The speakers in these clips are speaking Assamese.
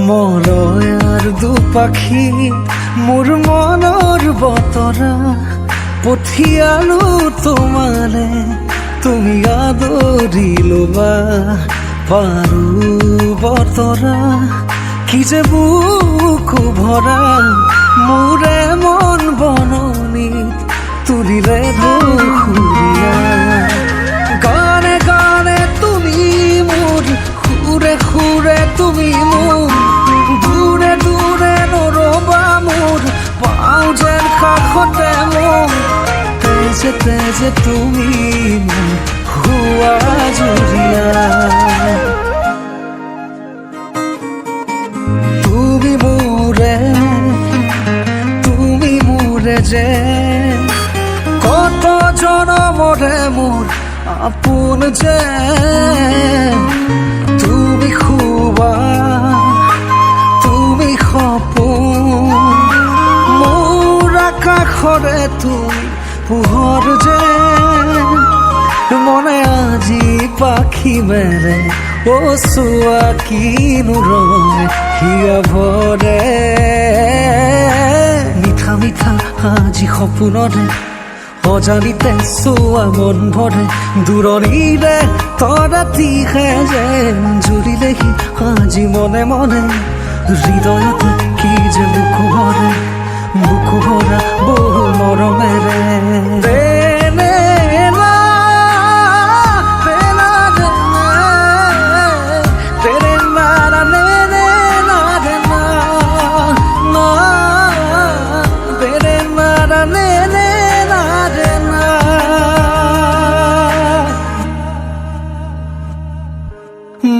মলয়াৰ দুপাখি মোৰ মনৰ বতৰা পঠিয়ালো তোমালে তুমি আদৰি ল'বা পাৰো বতৰা কি যে বুকু ভৰা মোৰে মন বননিত তুলিলে ঢৌসুৰীয়া গানে গানে তুমি মোৰ সুৰে সুৰে তুমি মোৰ দূৰে দূৰে নৰবা মোৰ পাওঁ যেন কাষতে মোৰ তেজে তেজে তুমি মোৰ হোৱা জুৰিয়া তুমি মোৰে যে কত জনমৰে মোৰ আপোন যে তুমি শুবা তুমি সপোন মোৰ আকাশৰে তুমি পোহৰ যে মনে আজি পাখি মেলে ও চোৱা কিনো ৰঙে হিয়া ভৰে মিঠা মিঠা আজি সপোনৰে অজানিতে চোৱা মন ভৰে দূৰণিৰে তৰাতিহে যেন জুৰিলেহি আজি মনে মনে হৃদয়তে কি যে বুকু ভৰা বহু মৰমেৰে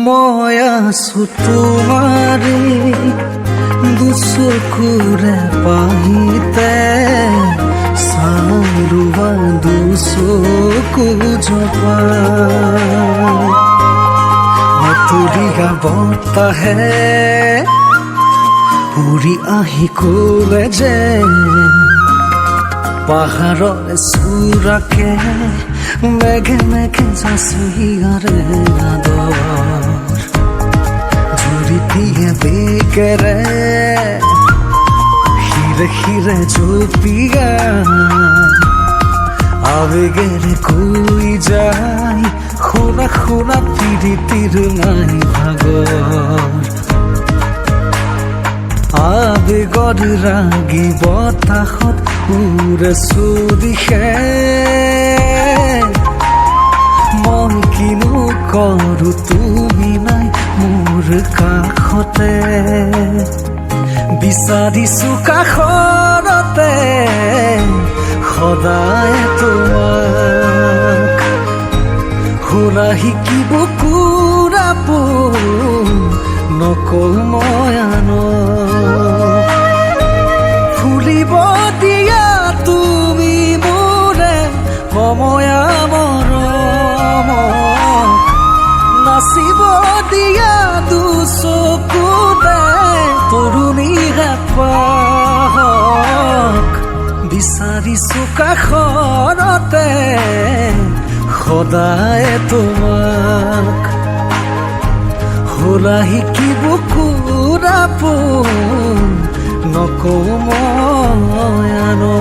মই আছো তোমাৰে দুচকুৰে পাহিতে চাৰুৱা দুচকু জপা মতুৰিয়া বতাহে উৰি আহি ক'লে যে পাহাৰৰ চূড়াকে মেঘে মেঘে যাচিয়াৰে আদৰ জুৰি দিয়ে বেগেৰে হিৰে হিৰে জপিয়াই আবেগেৰে কৈ যায় শুনা শুনা পিৰিতিৰ নাই ভাগৰ আবেগৰ ৰাগি বতাহত উৰে চুদিশে মই কিনো কৰো তুমি নাই মোৰ কাষতে বিচাৰিছো কাষৰতে সদায় তোমাক শুনা শিকিব কোৰাপোন নকওঁ মই আনক ফুলিব দিয়া তুমি মোৰে সময়া মৰমক নাচিব দিয়া দুচকুতে তৰুণী হেঁপাহক বিচাৰিছো কাষৰতে সদায় তোমাক হোলা শিকিব কোৰাপোন নকওঁ মই আনক